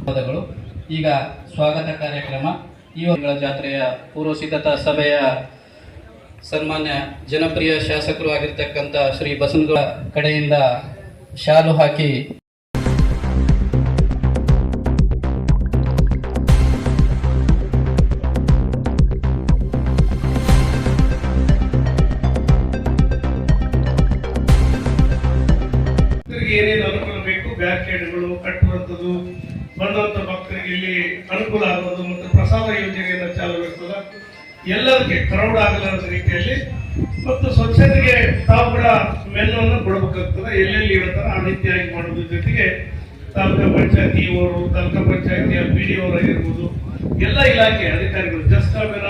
ಪದಗಳು. ಈಗ ಸ್ವಾಗತ ಕಾರ್ಯಕ್ರಮ. ಈ ಜಾತ್ರೆಯ ಪೂರ್ವ ಸಿದ್ಧತಾ ಸಭೆಯ ಸನ್ಮಾನ್ಯ ಜನಪ್ರಿಯ ಶಾಸಕರು ಆಗಿರ್ತಕ್ಕಂಥ ಶ್ರೀ ಬಸನಗೌಡ ಕಡೆಯಿಂದ ಶಾಲು ಹಾಕಿ ಏನೇನು ಅನುಕೂಲ ಬೇಕು, ಬ್ಯಾರಿಕೇಡ್ಗಳು ಕಟ್ಟುವಂಥದ್ದು, ಬಂದಂತ ಭಕ್ತರಿಗೆ ಇಲ್ಲಿ ಅನುಕೂಲ ಆಗೋದು ಮತ್ತು ಪ್ರಸಾದ ಯೋಜನೆಯನ್ನು ಚಾಲುಗೊಳಿಸೋದ ಎಲ್ಲರಿಗೆ ಕ್ರೌಡ್ ಆಗಲಾರದ ರೀತಿಯಲ್ಲಿ ಮತ್ತು ಸ್ವಚ್ಛತೆಗೆ ತಾವು ಕೂಡ ಮೆನುವನ್ನು ಕೊಡಬೇಕಾಗ್ತದೆ. ಎಲ್ಲೆಲ್ಲಿ ಇರ್ತಾರೆ ಆ ರೀತಿಯಾಗಿ ಮಾಡೋದ್ರ ಜೊತೆಗೆ ತಾಲೂಕಾ ಪಂಚಾಯತಿ ಅವರು, ತಾಲೂಕಾ ಪಂಚಾಯತಿಯ PDO ಅವರಾಗಿರ್ಬೋದು, ಎಲ್ಲ ಇಲಾಖೆ ಅಧಿಕಾರಿಗಳು, ಜಸ್ಟಾಮಿನ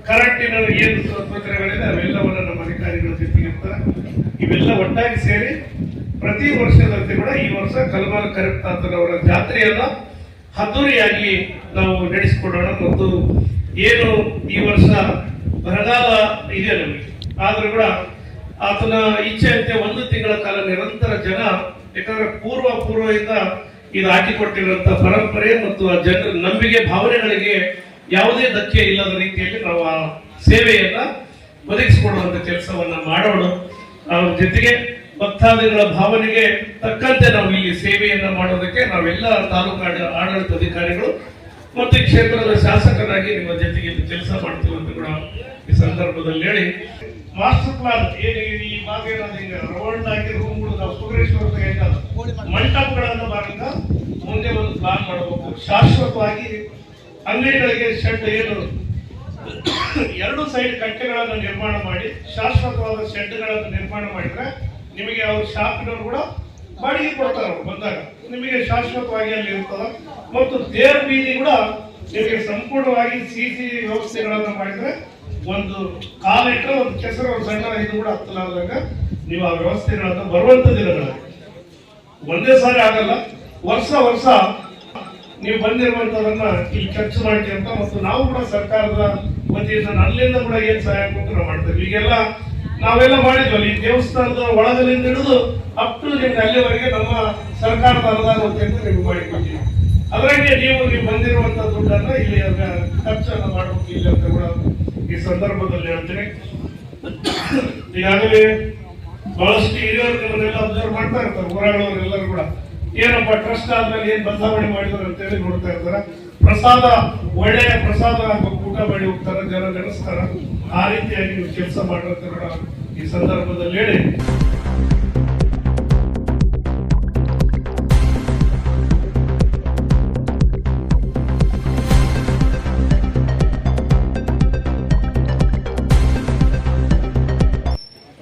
ಕರೆಂಟಿನ ಏನು ತೊಂದರೆಗಳಿದೆ ಅವೆಲ್ಲವನ್ನ ನಮ್ಮ ಅಧಿಕಾರಿಗಳ ಜೊತೆಗೆ ಇರ್ತಾರೆ. ಇವೆಲ್ಲ ಒಟ್ಟಾಗಿ ಸೇರಿ ಪ್ರತಿ ವರ್ಷದಂತೆ ಕೂಡ ಈ ವರ್ಷ ಕಲ್ಮಾಲ ಕರಿಪ್ತಾತನವರ ಜಾತ್ರೆಯನ್ನ ಅದ್ದೂರಿಯಾಗಿ ನಾವು ನಡೆಸಿಕೊಡೋಣ. ಮತ್ತು ಏನು ಈ ವರ್ಷ ಬರಗಾಲ ಇದೆ ನಮಗೆ, ಆದ್ರೂ ಕೂಡ ಆತನ ಇಚ್ಛೆಯಂತೆ 1 ತಿಂಗಳ ಕಾಲ ನಿರಂತರ ಜನ, ಯಾಕಂದ್ರೆ ಪೂರ್ವದಿಂದ ಇದು ಹಾಕಿಕೊಟ್ಟಿರುವಂತ ಪರಂಪರೆ ಮತ್ತು ಆ ಜನರ ನಂಬಿಕೆ ಭಾವನೆಗಳಿಗೆ ಯಾವುದೇ ಧಕ್ಕೆ ಇಲ್ಲದ ರೀತಿಯಲ್ಲಿ ನಾವು ಆ ಸೇವೆಯನ್ನ ಒದಗಿಸಿಕೊಡುವಂತ ಕೆಲಸವನ್ನ ಮಾಡೋಣ. ಅವ್ರ ಜೊತೆಗೆ ಭಕ್ತಾದಿಗಳ ಭಾವನೆಗೆ ತಕ್ಕಂತೆ ನಾವು ಇಲ್ಲಿ ಸೇವೆಯನ್ನ ಮಾಡೋದಕ್ಕೆ ನಾವೆಲ್ಲ ತಾಲೂಕು ಆಡಳಿತ ಅಧಿಕಾರಿಗಳು ಮತ್ತು ಈ ಕ್ಷೇತ್ರದ ಶಾಸಕರಾಗಿ ನಿಮ್ಮ ಜೊತೆಗೆ ಕೆಲಸ ಮಾಡ್ತೀವಿ ಅಂತ ಕೂಡ ಈ ಸಂದರ್ಭದಲ್ಲಿ ಹೇಳಿ, ಮಾಸ್ಟರ್ ಪ್ಲಾನ್ ಏನು ಈ ಭಾಗ ರೌಂಡ್ ಆಗಿ ರೂಮ್ಗಳು ನಾವು ಸುಗರೇಶ್ವರ ಮಂಟಪಗಳನ್ನು ಭಾಗ ಮುಂದೆ ಒಂದು ಪ್ಲಾನ್ ಮಾಡಬೇಕು. ಶಾಶ್ವತವಾಗಿ ಅಂಗಡಿಗಳಿಗೆ ಶೆಡ್ ಏನು 2 ಸೈಡ್ ಕಟ್ಟೆಗಳನ್ನು ನಿರ್ಮಾಣ ಮಾಡಿ ಶಾಶ್ವತವಾದ ಶೆಡ್ಗಳನ್ನು ನಿರ್ಮಾಣ ಮಾಡಿದ್ರೆ ನಿಮಗೆ ಅವ್ರ ಶಾಪಿನವರು ಕೂಡ ಬಾಡಿಗೆ ಕೊಡ್ತಾರೆ. ಅವ್ರು ಬಂದಾಗ ನಿಮಗೆ ಶಾಶ್ವತವಾಗಿ ಅಲ್ಲಿ ಇರ್ತದ. ಮತ್ತು ದೇವ್ರ ಬೀದಿ ಕೂಡ ನಿಮಗೆ ಸಂಪೂರ್ಣವಾಗಿ CC ವ್ಯವಸ್ಥೆಗಳನ್ನು ಮಾಡಿದ್ರೆ ಒಂದು ಕಾಲಿಟ್ಟರೆ ಒಂದು ಕೆಸರು ಒಂದು ಸಣ್ಣ ಇದು ಕೂಡ ಹತ್ತಲಾರ್ದಾಗ ನೀವು ಆ ವ್ಯವಸ್ಥೆಗಳನ್ನ ಬರುವಂತ ದಿನಗಳಲ್ಲಿ ಒಂದೇ ಸಾರಿ ಆಗಲ್ಲ, ವರ್ಷ ನೀವು ಬಂದಿರುವಂತದನ್ನ ಇಲ್ಲಿ ಖರ್ಚು ಮಾಡ್ತೀವಿ ಅಂತ. ಮತ್ತು ನಾವು ಕೂಡ ಸರ್ಕಾರದ ವತಿಯಿಂದ ನನ್ನಿಂದ ಕೂಡ ಏನ್ ಸಹಾಯ ಕೊಟ್ಟು ನಾವು ಮಾಡ್ತೇವೆ. ಈಗೆಲ್ಲ ನಾವೆಲ್ಲ ಮಾಡಿದ್ವಲ್ಲ, ಈ ದೇವಸ್ಥಾನದ ಒಳಗಲಿಂದ ಹಿಡಿದು ಅಪ್ ಟು ನಿಮ್ಗೆ ಅಲ್ಲಿವರೆಗೆ ನಮ್ಮ ಸರ್ಕಾರದ ಅನುದಾನ ಅಂತ ನಿಮ್ಗೆ ಮಾಡಿಕೊಡ್ತೀವಿ. ಅದರಂಗೆ ನೀವು ಬಂದಿರುವಂತ ದುಡ್ಡನ್ನ ಇಲ್ಲಿ ಖರ್ಚನ್ನ ಮಾಡಬೇಕು ಇಲ್ಲಿ ಅಂತ ಕೂಡ ಈ ಸಂದರ್ಭದಲ್ಲಿ ಹೇಳ್ತೀನಿ. ಈಗಾಗಲೇ ಬಹಳಷ್ಟು ಹಿರಿಯರು ನಿಮ್ಮನ್ನೆಲ್ಲ ಅಬ್ಸರ್ವ್ ಮಾಡ್ತಾ ಇರ್ತಾರೆ, ಊರಾಗಳವರೆಲ್ಲರೂ ಕೂಡ ಏನಪ್ಪ ಟ್ರಸ್ಟ್ ಆದ್ಮೇಲೆ ಏನ್ ಬದಲಾವಣೆ ಮಾಡಿದ್ರು ಅಂತೇಳಿ ನೋಡ್ತಾ ಇರ್ತಾರೆ. ಪ್ರಸಾದ ಒಳ್ಳೆಯ ಪ್ರಸಾದ ಊಟ ಮಾಡಿ ಹೋಗ್ತಾರೆ, ಜನ ನೆನೆಸ್ತಾರ. ಆ ರೀತಿಯಾಗಿ ನೀವು ಕೆಲಸ ಮಾಡಿರುತ್ತೆ ಕೂಡ ಈ ಸಂದರ್ಭದಲ್ಲಿ ಹೇಳಿ.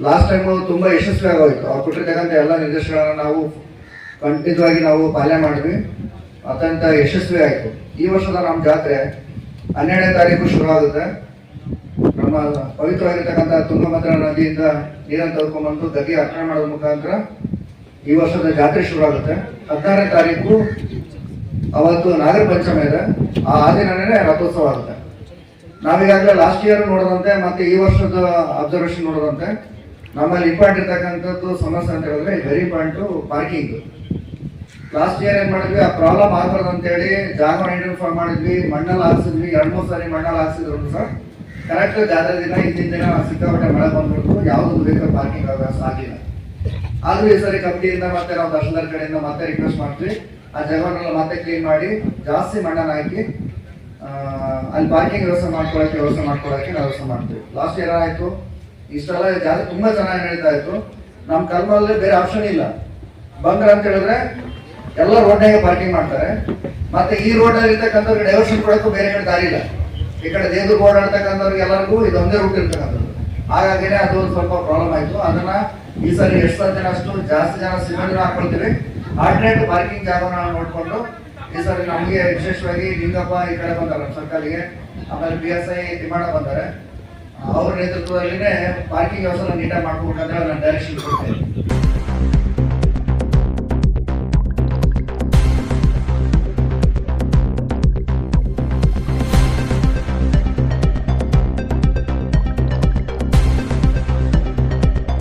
ಲಾಸ್ಟ್ ಟೈಮ್ ತುಂಬಾ ಯಶಸ್ವಿ ಆಗೋಯ್ತು. ಅವ್ರು ಕೊಟ್ಟಿರ್ತಕ್ಕಂಥ ಎಲ್ಲ ನಿರ್ದೇಶನಗಳನ್ನ ನಾವು ಖಂಡಿತವಾಗಿ ನಾವು ಪಾಲನೆ ಮಾಡಿದ್ವಿ, ಅತ್ಯಂತ ಯಶಸ್ವಿ ಆಯಿತು. ಈ ವರ್ಷದ ನಮ್ಮ ಜಾತ್ರೆ 12ನೇ ತಾರೀಕು ಶುರು ಆಗುತ್ತೆ. ನಮ್ಮ ಪವಿತ್ರವಾಗಿರ್ತಕ್ಕಂಥ ತುಂಗಭದ್ರಾ ನದಿಯಿಂದ ನೀರನ್ನು ತೆಗೆದುಕೊಂಡ್ಬಂದು ಗದ್ದೆ ಅರ್ಪಣೆ ಮಾಡೋದ್ರ ಮುಖಾಂತರ ಈ ವರ್ಷದ ಜಾತ್ರೆ ಶುರು ಆಗುತ್ತೆ. 16ನೇ ತಾರೀಕು ಅವತ್ತು ನಾಗರ ಪಂಚಮಿ ಇದೆ, ಆ ದಿನನೇ ರಥೋತ್ಸವ ಆಗುತ್ತೆ. ನಾವೀಗಾಗಲೇ ಲಾಸ್ಟ್ ಇಯರ್ ನೋಡೋದಂತೆ ಮತ್ತೆ ಈ ವರ್ಷದ ಅಬ್ಸರ್ವೇಷನ್ ನೋಡೋದಂತೆ ನಮ್ಮಲ್ಲಿ ಇಂಪಾರ್ಟೆಂಟ್ ಇರ್ತಕ್ಕಂಥದ್ದು ಸಮಸ್ಯೆ ಅಂತ ಹೇಳಿದ್ರೆ very important parking. Last year ಏನ್ ಮಾಡಿದ್ವಿ, ಆ ಪ್ರಾಬ್ಲಮ್ ಆಗ್ಬಾರ್ದು ಅಂತೇಳಿ ಜಾಗವನ್ನು ಐಡೆಂಟಿಫೈ ಮಾಡಿದ್ವಿ, ಮಣ್ಣಲ್ಲಿ ಹಾಕ್ಸಿದ್ವಿ. 2-3 ಸಾರಿ ಮಣ್ಣಲ್ಲಿ ಹಾಕ್ಸಿದ್ರು ಸಹ ಕರೆಕ್ಟ್ ಜಾತ್ರೆ ದಿನ ಹಿಂದಿನ ದಿನ ಸಿಕ್ಕಾಪಟ್ಟೆ ಮಳೆ ಬಂದ್ಬಿಟ್ಟು ಯಾವುದೊಂದು ಬೇಕಾದ ಪಾರ್ಕಿಂಗ್ ವ್ಯವಸ್ಥೆ ಆಗಿಲ್ಲ. ಆದ್ರೂ ಈ ಸರಿ ಕಮಿಟಿಯಿಂದ ಮತ್ತೆ ನಾವು ತಹಶೀಲ್ದಾರ್ ಕಡೆಯಿಂದ ಮತ್ತೆ ರಿಕ್ವೆಸ್ಟ್ ಮಾಡ್ತೀವಿ, ಆ ಜಾಗವನ್ನೆಲ್ಲ ಮತ್ತೆ ಕ್ಲೀನ್ ಮಾಡಿ ಜಾಸ್ತಿ ಮಣ್ಣನ್ನು ಹಾಕಿ ಅಲ್ಲಿ ಪಾರ್ಕಿಂಗ್ ವ್ಯವಸ್ಥೆ ಮಾಡ್ಕೊಳಕ್ಕೆ ನಾವು ವ್ಯವಸ್ಥೆ ಮಾಡ್ತೀವಿ. ಲಾಸ್ಟ್ ಇಯರ್ ಆಯ್ತು, ಇಷ್ಟೆಲ್ಲ ಜಾತ್ರೆ ತುಂಬಾ ಚೆನ್ನಾಗಿ ನಡೀತಾ ಇತ್ತು. ನಮ್ಮ ಕಲ್ಮಲ್ಲಿ ಬೇರೆ ಆಪ್ಷನ್ ಇಲ್ಲ. ಬಂದ್ರ ಅಂತ ಹೇಳಿದ್ರೆ ಎಲ್ಲ ರೋಡ್ನಾಗೆ ಪಾರ್ಕಿಂಗ್ ಮಾಡ್ತಾರೆ. ಮತ್ತೆ ಈ ರೋಡ್ ಅಲ್ಲಿ ಇರ್ತಕ್ಕಂಥವ್ರಿಗೆ ಡೈವರ್ಷನ್ ಕೊಡಕ್ಕೂ ಬೇರೆ ಕಡೆ ದಾರಿ ಇಲ್ಲ. ಈ ಕಡೆ ದೇವ್ರಿಗೆ ಓಡಾಡ್ತಕ್ಕಂಥವ್ರಿಗೆ ಎಲ್ಲರಿಗೂ ಇದೊಂದೇ ರೂಟ್ ಇರ್ತಕ್ಕಂಥದ್ದು. ಹಾಗಾಗಿನೇ ಅದು ಒಂದು ಸ್ವಲ್ಪ ಪ್ರಾಬ್ಲಮ್ ಆಯ್ತು. ಅದನ್ನ ಈ ಸರಿ ಎಷ್ಟು ಸಾಧ್ಯ ಅಷ್ಟು ಜಾಸ್ತಿ ಜನ ಸಿಬ್ಬಂದಿನ ಹಾಕೊಳ್ತೀವಿ. ಆಲ್ಟರ್ನೇಟ್ ಪಾರ್ಕಿಂಗ್ ಜಾಗವನ್ನು ನೋಡ್ಕೊಂಡು ಈ ಸರಿ ನಮಗೆ ವಿಶೇಷವಾಗಿ ಲಿಂಗಪ್ಪ ಈ ಕಡೆ ಬಂದಾರೆ ಸರ್ಕಾರಿಗೆ, ಆಮೇಲೆ PSI ತಿಮ್ಮಣ್ಣ ಬಂದಾರೆ. ಅವ್ರ ನೇತೃತ್ವದಲ್ಲಿನೇ ಪಾರ್ಕಿಂಗ್ ವ್ಯವಸ್ಥೆ ನೀಟಾಗಿ ಮಾಡ್ಬೇಕಂದ್ರೆ ನಾನು ಡೈರೆಕ್ಷನ್ ಕೊಡ್ತೇನೆ.